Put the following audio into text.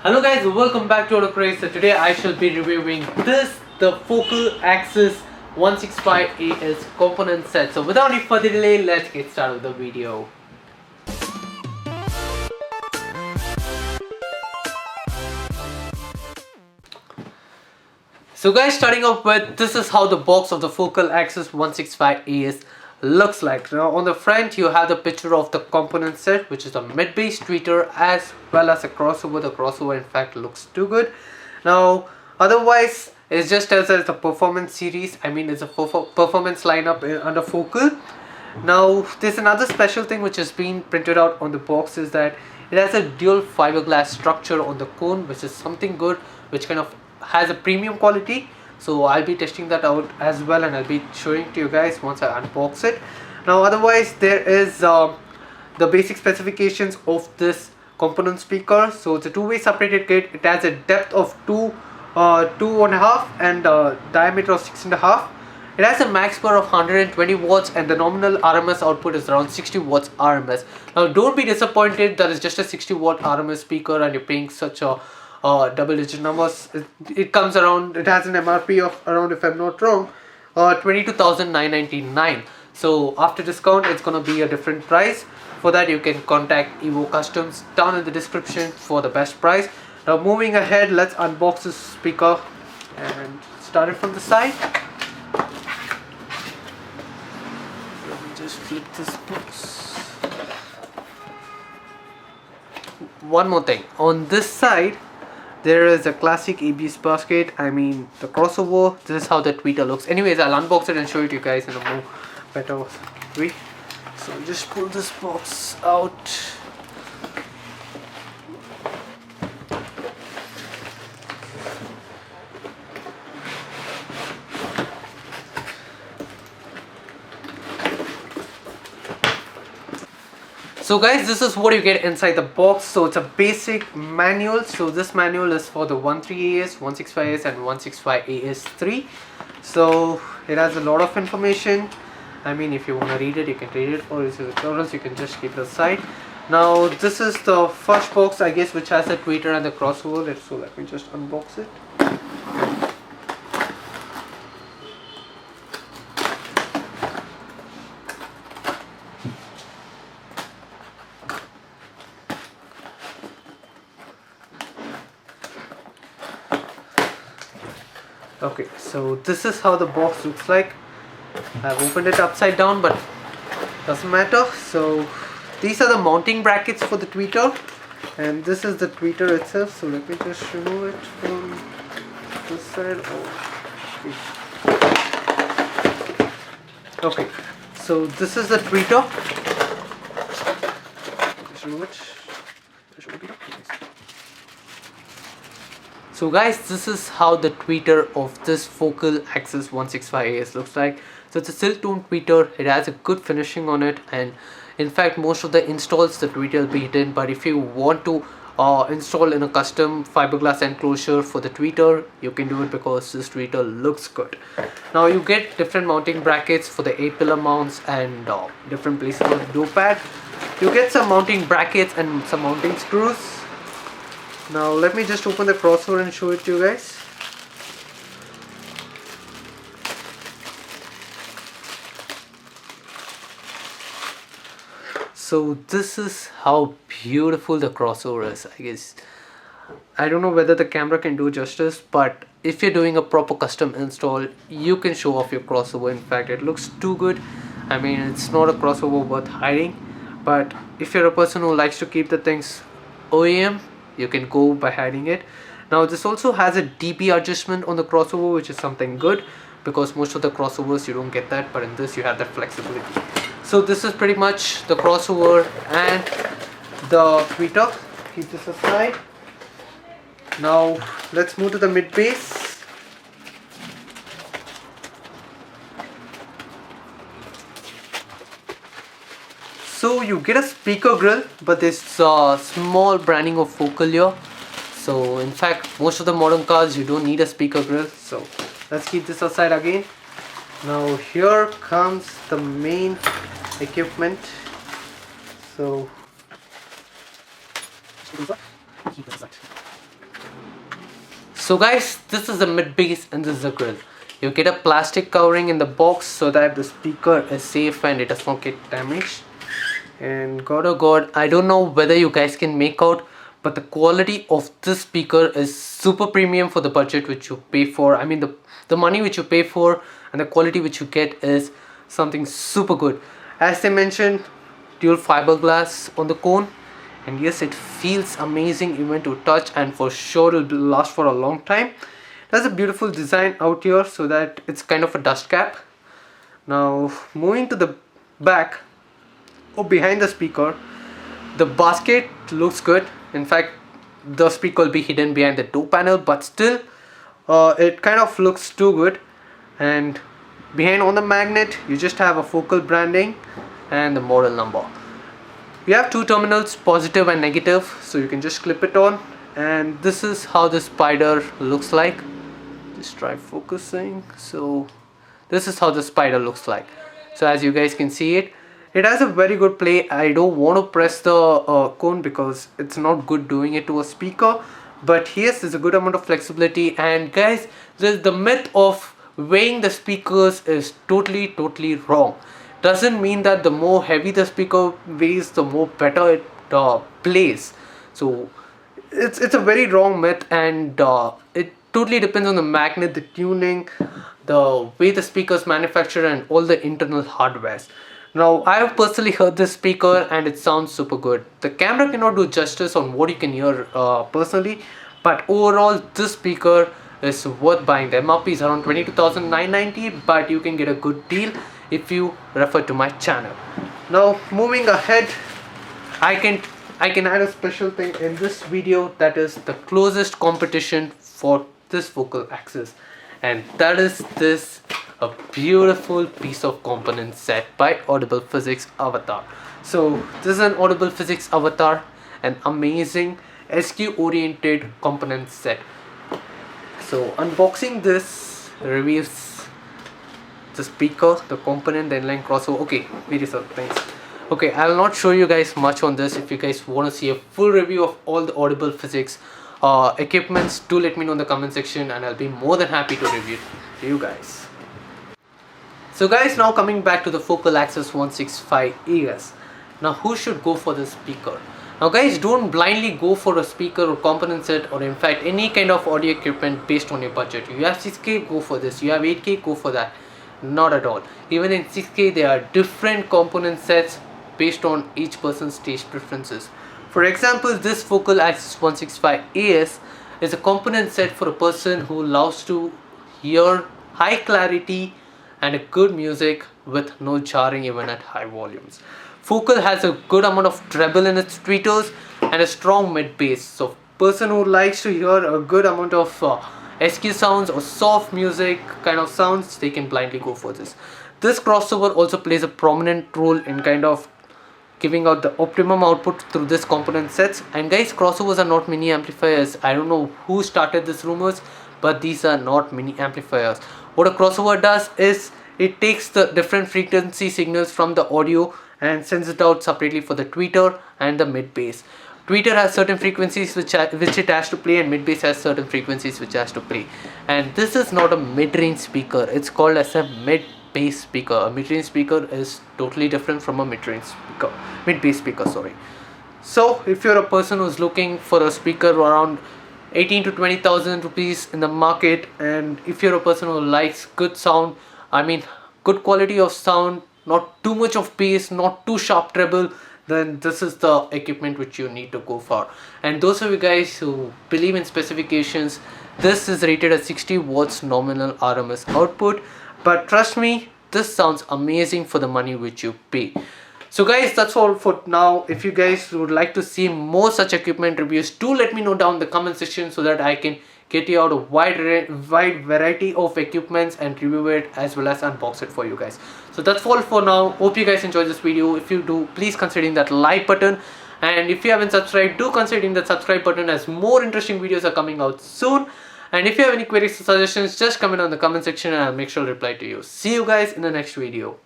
Hello guys, welcome back to Autocraze. So today I shall be reviewing the Focal Axis 165 AS component set. So without any further delay, let's get started with the video. So guys, starting off with, this is how the box of the Focal Axis 165 AS looks like. Now on the front you have the picture of the component set, which is a mid-bass tweeter as well as a crossover. The crossover in fact looks too good. Now otherwise it just tells us the performance series, it's a performance lineup under Focal. Now there's another special thing which has been printed out on the box, is that it has a dual fiberglass structure on the cone, which is something good, which kind of has a premium quality. So I'll be testing that out as well, and I'll be showing to you guys once I unbox it. Now otherwise there is the basic specifications of this component speaker. So it's a two-way separated kit. It has a depth of 2.5 and diameter of 6.5. It has a max power of 120 watts and the nominal RMS output is around 60 watts RMS. Now don't be disappointed that it's just a 60 watt RMS speaker and you're paying such a double-digit numbers. It comes around, it has an MRP of around, if I'm not wrong, 22,999. So after discount it's gonna be a different price. For that you can contact Evo Customs down in the description for the best price. Now moving ahead, let's unbox this speaker and start it from the side. Let me just flip this box. One more thing, on this side there is a classic ABS basket, the crossover. This is how the tweeter looks. Anyways, I'll unbox it and show it to you guys in a more better way. So just pull this box out. So guys, this is what you get inside the box. So it's a basic manual. So this manual is for the 13AS, 165AS and 165AS3. So it has a lot of information. If you want to read it, you can read it, or else you can just keep it aside. Now this is the first box, I guess, which has the tweeter and the crossover. So let me just unbox it. Okay, so this is how the box looks like. I've opened it upside down, but doesn't matter. So these are the mounting brackets for the tweeter, and this is the tweeter itself. So let me just remove it from this side. Okay, so this is the tweeter. Just remove it. So guys, this is how the tweeter of this Focal Axis 165 AS looks like. So it's a silk tone tweeter. It has a good finishing on it, and in fact most of the installs the tweeter will be hidden, but if you want to install in a custom fiberglass enclosure for the tweeter, you can do it because this tweeter looks good. Now you get different mounting brackets for the A-pillar mounts and different places on the door pad. You get some mounting brackets and some mounting screws. Now let me just open the crossover and show it to you guys. So this is how beautiful the crossover is. I guess I don't know whether the camera can do justice, but if you're doing a proper custom install, you can show off your crossover. In fact, it looks too good. It's not a crossover worth hiding, but if you're a person who likes to keep the things OEM, you can go by hiding it. Now this also has a dB adjustment on the crossover, which is something good because most of the crossovers you don't get that, but in this you have that flexibility. So this is pretty much the crossover and the tweeter. Keep this aside. Now let's move to the mid bass. So you get a speaker grill, but there's small branding of Focal here. So in fact most of the modern cars you don't need a speaker grill. So let's keep this aside again. Now here comes the main equipment. So keep this aside. So guys, this is the mid bass and this is the grill. You get a plastic covering in the box so that the speaker is safe and it does not get damaged. And god oh god, I don't know whether you guys can make out, but the quality of this speaker is super premium for the budget which you pay for. I mean the money which you pay for and the quality which you get is something super good. As they mentioned, dual fiberglass on the cone, and yes, it feels amazing even to touch, and for sure it will last for a long time. There's a beautiful design out here so that it's kind of a dust cap. Now moving to the back or behind the speaker, the basket looks good. In fact, the speaker will be hidden behind the door panel, but still it kind of looks too good. And behind on the magnet you just have a focal branding and the model number. You have two terminals, positive and negative, so you can just clip it on. And this is how the spider looks like. Just try focusing. So this is how the spider looks like. So as you guys can see it has a very good play. I don't want to press the cone because it's not good doing it to a speaker, but yes, there's a good amount of flexibility. And guys, the myth of weighing the speakers is totally wrong. Doesn't mean that the more heavy the speaker weighs, the more better it plays. So it's a very wrong myth, and it totally depends on the magnet, the tuning, the way the speakers manufactured, and all the internal hardwares. Now I have personally heard this speaker and it sounds super good. The camera cannot do justice on what you can hear personally, but overall this speaker is worth buying. The MRP is around 22,990, but you can get a good deal if you refer to my channel. Now moving ahead, I can add a special thing in this video, that is the closest competition for this focal axis, and that is this a beautiful piece of component set by Audible Physics Avatar. So this is an Audible Physics Avatar, an amazing SQ oriented component set. So unboxing this reveals the speaker, the component, the inline crossover. Okay, various other things. Okay, I will not show you guys much on this. If you guys want to see a full review of all the Audible Physics equipments, do let me know in the comment section and I'll be more than happy to review it to you guys. So guys, now coming back to the Focal Axis 165 AS. Now who should go for this speaker? Now guys, don't blindly go for a speaker or component set, or in fact any kind of audio equipment based on your budget. You have 6K, go for this. You have 8K, go for that. Not at all. Even in 6K there are different component sets based on each person's taste preferences. For example, this Focal Axis 165 AS is a component set for a person who loves to hear high clarity and a good music with no jarring even at high volumes. Focal has a good amount of treble in its tweeters and a strong mid bass. So person who likes to hear a good amount of SQ sounds or soft music kind of sounds, they can blindly go for this. This crossover also plays a prominent role in kind of giving out the optimum output through this component sets. And guys, crossovers are not mini amplifiers. I don't know who started these rumors, but these are not mini amplifiers. What a crossover does is it takes the different frequency signals from the audio and sends it out separately for the tweeter and the mid bass. Tweeter has certain frequencies which it has to play, and mid bass has certain frequencies which it has to play. And this is not a mid-range speaker. It's called as a mid bass speaker. A mid-range speaker is totally different from a mid-range speaker, mid-bass speaker, sorry. So if you're a person who's looking for a speaker around 18 to 20,000 rupees in the market, and if you're a person who likes good sound, I mean good quality of sound, not too much of bass, not too sharp treble, then this is the equipment which you need to go for. And those of you guys who believe in specifications, this is rated at 60 watts nominal RMS output, but trust me, this sounds amazing for the money which you pay. So guys, that's all for now. If you guys would like to see more such equipment reviews, do let me know down in the comment section so that I can get you out a wide variety of equipments and review it as well as unbox it for you guys. So that's all for now. Hope you guys enjoyed this video. If you do, please consider that like button, and if you haven't subscribed, do consider hitting that subscribe button as more interesting videos are coming out soon. And if you have any queries or suggestions, just comment on the comment section and I'll make sure to reply to you. See you guys in the next video.